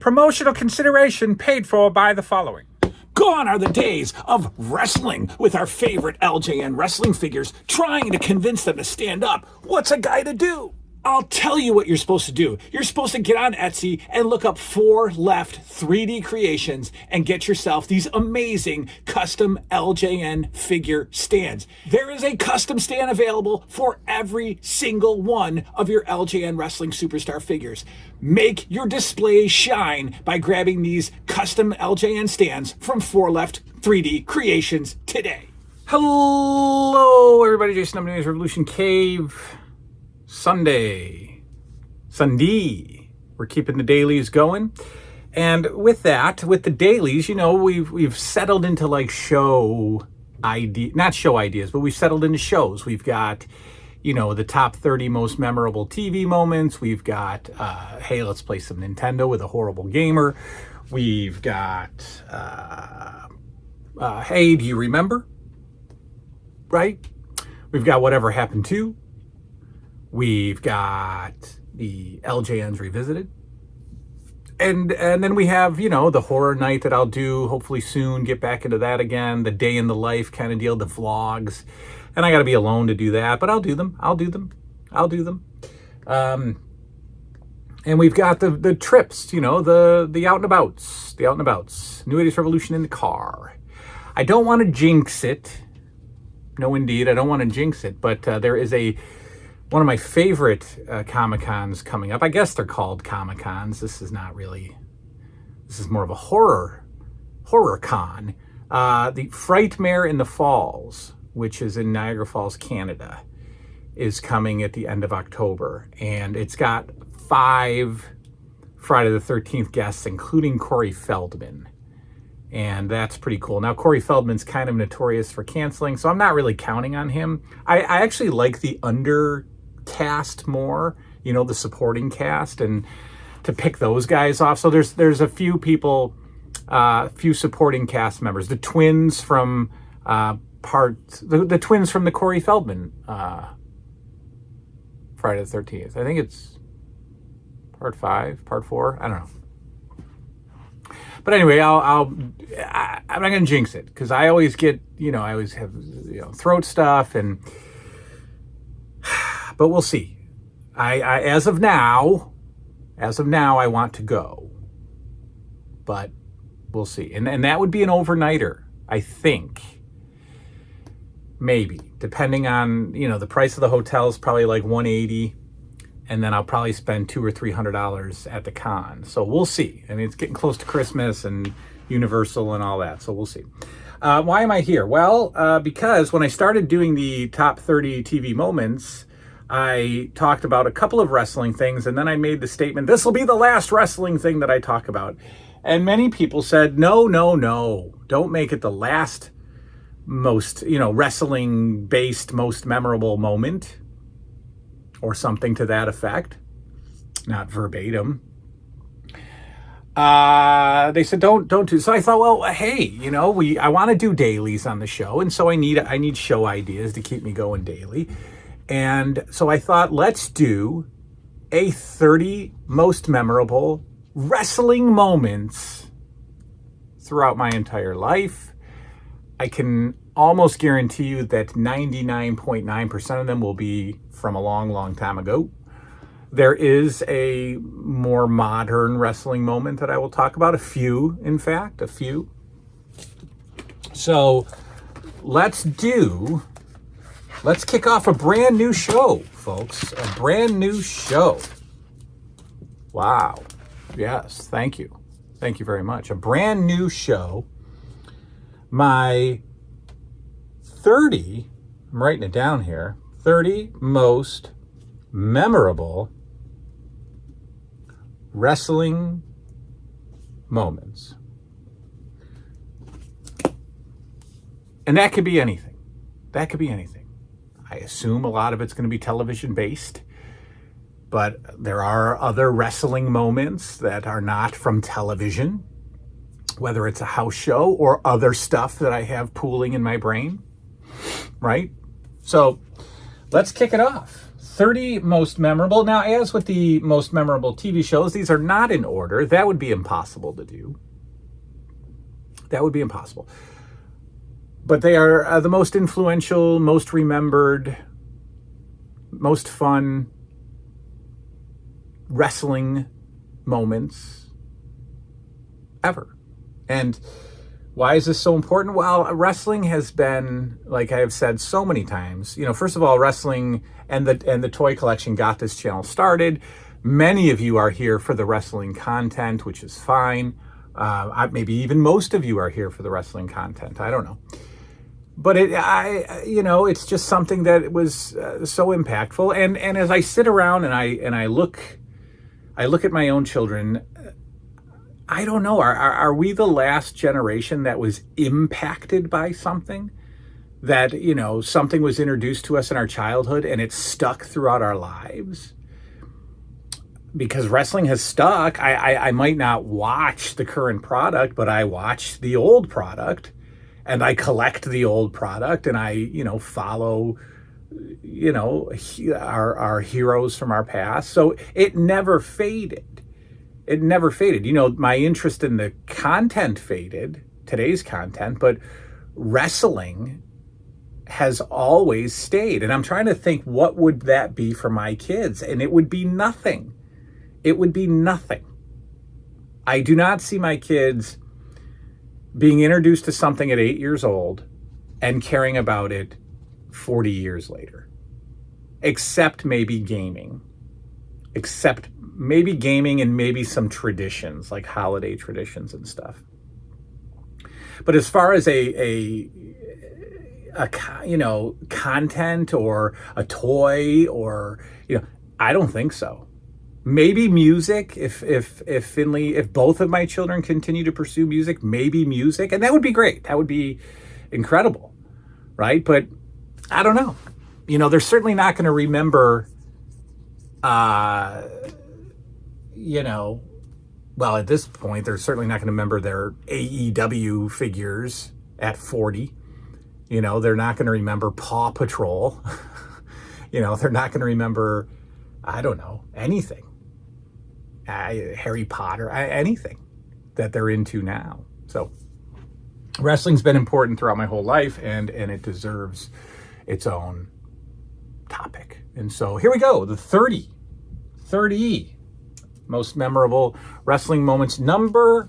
Promotional consideration paid for by the following. Gone are the days of wrestling with our favorite LJN wrestling figures, trying to convince them to stand up. What's a guy to do? I'll tell you what you're supposed to do. You're supposed to get on Etsy and look up 4 Left 3D Creations and get yourself these amazing custom LJN figure stands. There is a custom stand available for every single one of your LJN wrestling superstar figures. Make your display shine by grabbing these custom LJN stands from 4 Left 3D Creations today. Hello, everybody. Jason, News Revolution Cave. Sunday. We're keeping the dailies going. And with that, with the dailies, you know, we've settled into like not show ideas, but we've settled into shows. We've got, you know, the top 30 most memorable TV moments. We've got, hey, let's play some Nintendo with a horrible gamer. We've got, hey, do you remember? Right? We've got Whatever Happened To. We've got the LJNs Revisited. And then we have, you know, the horror night that I'll do hopefully soon, get back into that again, the day in the life kind of deal, the vlogs. And I got to be alone to do that, but I'll do them. And we've got the trips, you know, the out and abouts, New 80s Revolution in the car. I don't want to jinx it. No, indeed, I don't want to jinx it, but there is one of my favorite Comic-Cons coming up. I guess they're called Comic-Cons. This is more of a horror con. The Frightmare in the Falls, which is in Niagara Falls, Canada, is coming at the end of October. And it's got 5 Friday the 13th guests, including Corey Feldman. And that's pretty cool. Now, Corey Feldman's kind of notorious for canceling, so I'm not really counting on him. I actually like the undercast more, you know, the supporting cast, and to pick those guys off. So there's a few people, few supporting cast members. The twins from the twins from the Corey Feldman Friday the 13th. I think it's part 5, part 4. I don't know. But anyway, I'm not going to jinx it, because I always get, you know, I always have, you know, throat stuff, but we'll see. I as of now, I want to go, but we'll see. And that would be an overnighter, I think. Maybe, depending on, you know, the price of the hotel is probably like $180. And then I'll probably spend $200 or $300 at the con. So we'll see. I mean, it's getting close to Christmas and Universal and all that. So we'll see. Why am I here? Well, because when I started doing the top 30 TV moments, I talked about a couple of wrestling things. And then I made the statement, this will be the last wrestling thing that I talk about. And many people said, no. Don't make it the last most, you know, wrestling-based, most memorable moment. Or something to that effect, not verbatim. They said don't do. So I thought, well, hey, you know, I want to do dailies on the show, and so I need show ideas to keep me going daily. And so I thought, let's do a 30 most memorable wrestling moments throughout my entire life. I can almost guarantee you that 99.9% of them will be from a long, long time ago. There is a more modern wrestling moment that I will talk about. A few. So let's kick off a brand new show, folks. A brand new show. Wow. Yes, thank you. Thank you very much. A brand new show. My 30, I'm writing it down here, 30 most memorable wrestling moments. And that could be anything. I assume a lot of it's going to be television based, but there are other wrestling moments that are not from television, whether it's a house show or other stuff that I have pooling in my brain, right? So let's kick it off. 30 most memorable. Now, as with the most memorable TV shows, these are not in order. That would be impossible to do. That would be impossible. But they are the most influential, most remembered, most fun wrestling moments ever. And why is this so important? Well, wrestling has been, like I have said so many times, first of all, wrestling and the toy collection got this channel started. Many of you are here for the wrestling content, which is fine. Maybe even most of you are here for the wrestling content. I don't know. But it's just something that was so impactful. And as I sit around and I look at my own children, I don't know. Are we the last generation that was impacted by something? That, something was introduced to us in our childhood and it stuck throughout our lives? Because wrestling has stuck. I might not watch the current product, but I watch the old product and I collect the old product and I, follow, our heroes from our past. So it never faded. It never faded. My interest in the content faded, today's content, but wrestling has always stayed. And I'm trying to think, what would that be for my kids? And it would be nothing. It would be nothing. I do not see my kids being introduced to something at 8 years old and caring about it 40 years later. Except maybe gaming. Except maybe gaming and maybe some traditions, like holiday traditions and stuff. But as far as a content or a toy or, I don't think so. Maybe music, if both of my children continue to pursue music, maybe music, and that would be great. That would be incredible, right? But I don't know. They're certainly not going to remember, well, at this point, they're certainly not going to remember their AEW figures at 40. They're not going to remember Paw Patrol. They're not going to remember, I don't know, anything. Harry Potter, anything that they're into now. So wrestling's been important throughout my whole life, and it deserves its own topic. And so here we go, the 30 most memorable wrestling moments. Number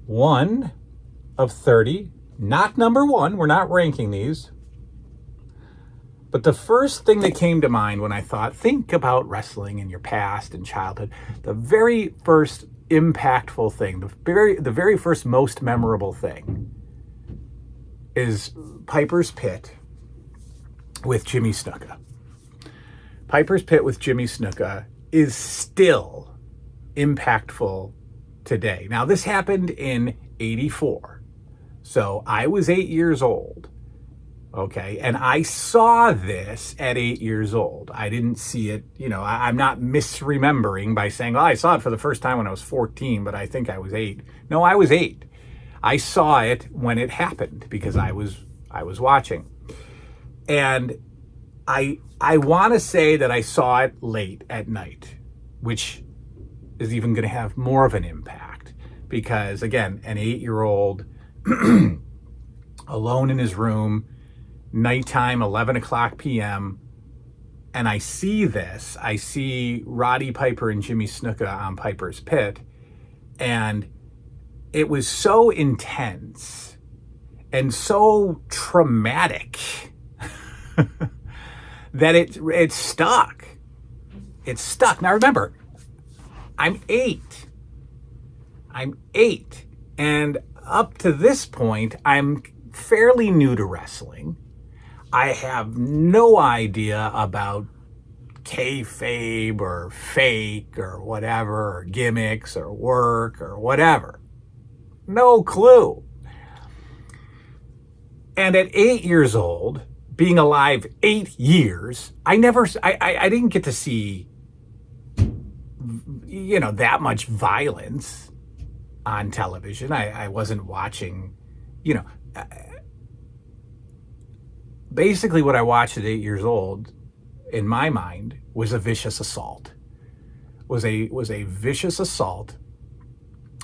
1 of 30, not number 1, we're not ranking these. But the first thing that came to mind when I think about wrestling in your past and childhood, the very first impactful thing, the very first most memorable thing is Piper's Pit with Jimmy Snuka. Piper's Pit with Jimmy Snuka is still impactful today. Now, this happened in 84. So I was 8 years old. Okay, and I saw this at 8 years old. I didn't see it, I'm not misremembering by saying, I saw it for the first time when I was 14, but I think I was 8. No, I was 8. I saw it when it happened because I was watching. And I want to say that I saw it late at night, which is even going to have more of an impact because, again, an 8-year-old alone in his room, nighttime, 11 o'clock p.m., and I see this. I see Roddy Piper and Jimmy Snuka on Piper's Pit, and it was so intense and so traumatic that it stuck. It stuck. Now remember, I'm 8. And up to this point, I'm fairly new to wrestling. I have no idea about kayfabe or fake or whatever, or gimmicks or work or whatever. No clue. And at 8 years old, being alive 8 years, I didn't get to see, that much violence on television. I wasn't watching, basically what I watched at 8 years old in my mind, was a vicious assault. Was a vicious assault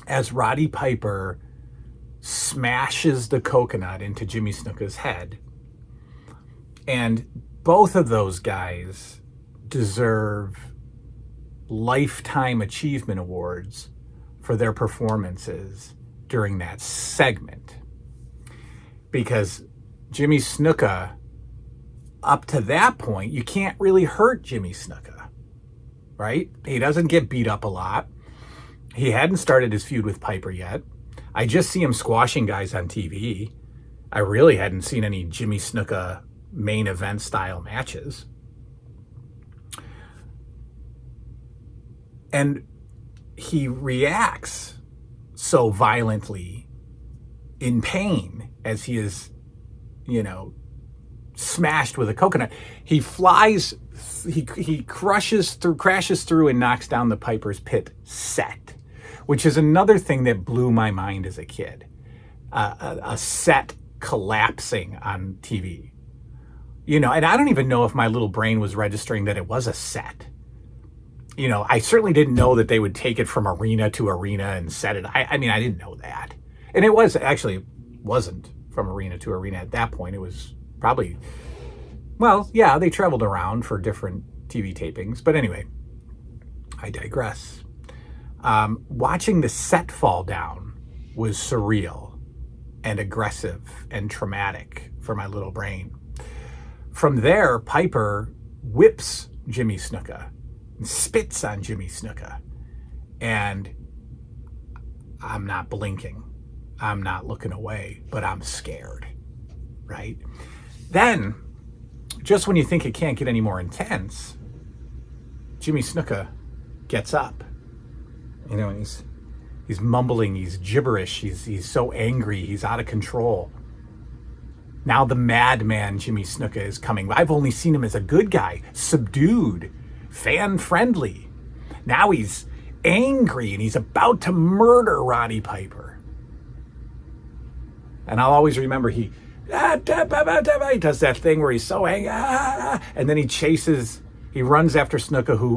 as Roddy Piper smashes the coconut into Jimmy Snuka's head. And both of those guys deserve lifetime achievement awards for their performances during that segment. Because Jimmy Snuka, up to that point, you can't really hurt Jimmy Snuka, right? He doesn't get beat up a lot. He hadn't started his feud with Piper yet. I just see him squashing guys on TV. I really hadn't seen any Jimmy Snuka main event style matches. And he reacts so violently in pain as he is, smashed with a coconut. He flies, he crashes through and knocks down the Piper's Pit set, which is another thing that blew my mind as a kid. A set collapsing on TV. And I don't even know if my little brain was registering that it was a set. I certainly didn't know that they would take it from arena to arena and set it. I didn't know that. And it wasn't from arena to arena at that point. It was probably, they traveled around for different TV tapings. But anyway, I digress. Watching the set fall down was surreal and aggressive and traumatic for my little brain. From there, Piper whips Jimmy Snuka and spits on Jimmy Snuka. And I'm not blinking. I'm not looking away, but I'm scared, right? Then, just when you think it can't get any more intense, Jimmy Snuka gets up. And he's mumbling, he's gibberish, he's so angry, he's out of control. Now the madman Jimmy Snuka is coming. I've only seen him as a good guy, subdued, fan-friendly. Now he's angry and he's about to murder Roddy Piper. And I'll always remember he does that thing where he's so angry, and then he runs after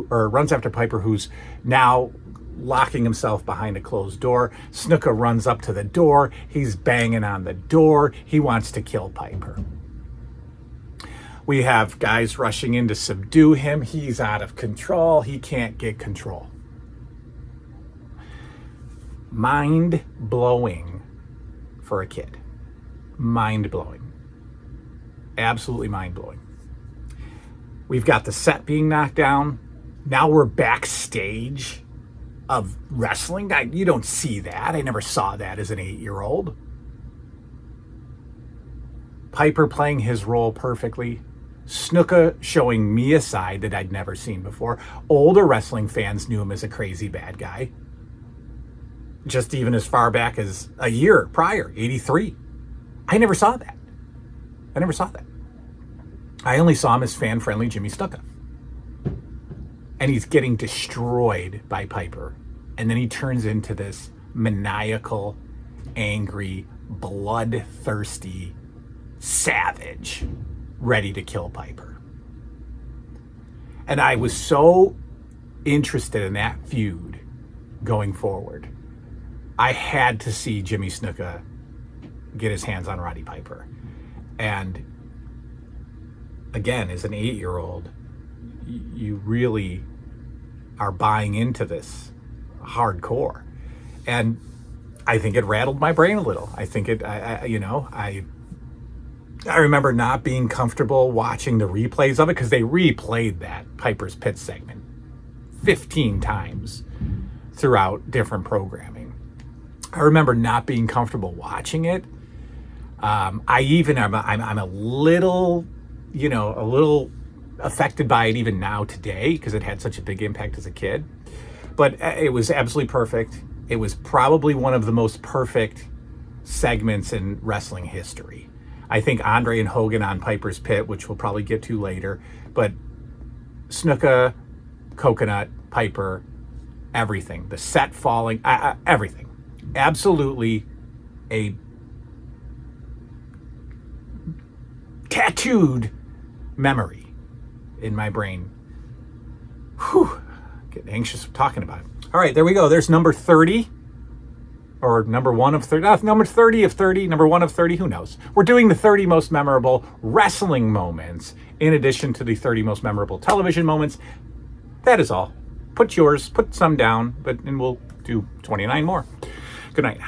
runs after Piper, who's now locking himself behind a closed door. Snuka runs up to the door. He's banging on the door. He wants to kill Piper. We have guys rushing in to subdue him. He's out of control. He can't get control. Mind-blowing for a kid. Mind-blowing. Absolutely mind-blowing. We've got the set being knocked down. Now we're backstage of wrestling. You don't see that. I never saw that as an 8-year-old. Piper playing his role perfectly. Snuka showing me a side that I'd never seen before. Older wrestling fans knew him as a crazy bad guy. Just even as far back as a year prior, 83. I never saw that. I only saw him as fan-friendly Jimmy Snuka. And he's getting destroyed by Piper. And then he turns into this maniacal, angry, bloodthirsty savage ready to kill Piper. And I was so interested in that feud going forward. I had to see Jimmy Snuka get his hands on Roddy Piper. And again, as an 8-year-old, you really are buying into this hardcore. And I think it rattled my brain a little. I think I remember not being comfortable watching the replays of it, because they replayed that Piper's Pit segment 15 times throughout different programming. I remember not being comfortable watching it. I'm a little affected by it even now today, because it had such a big impact as a kid. But it was absolutely perfect. It was probably one of the most perfect segments in wrestling history. I think Andre and Hogan on Piper's Pit, which we'll probably get to later, but Snuka, Coconut, Piper, everything, the set falling, everything. Absolutely a tattooed memory in my brain. Whew, getting anxious talking about it. All right, there we go. There's number 30. Or number 1 of 30. Number 30 of 30, number 1 of 30, who knows? We're doing the 30 most memorable wrestling moments in addition to the 30 most memorable television moments. That is all. Put yours, put some down, and we'll do 29 more. Good night now.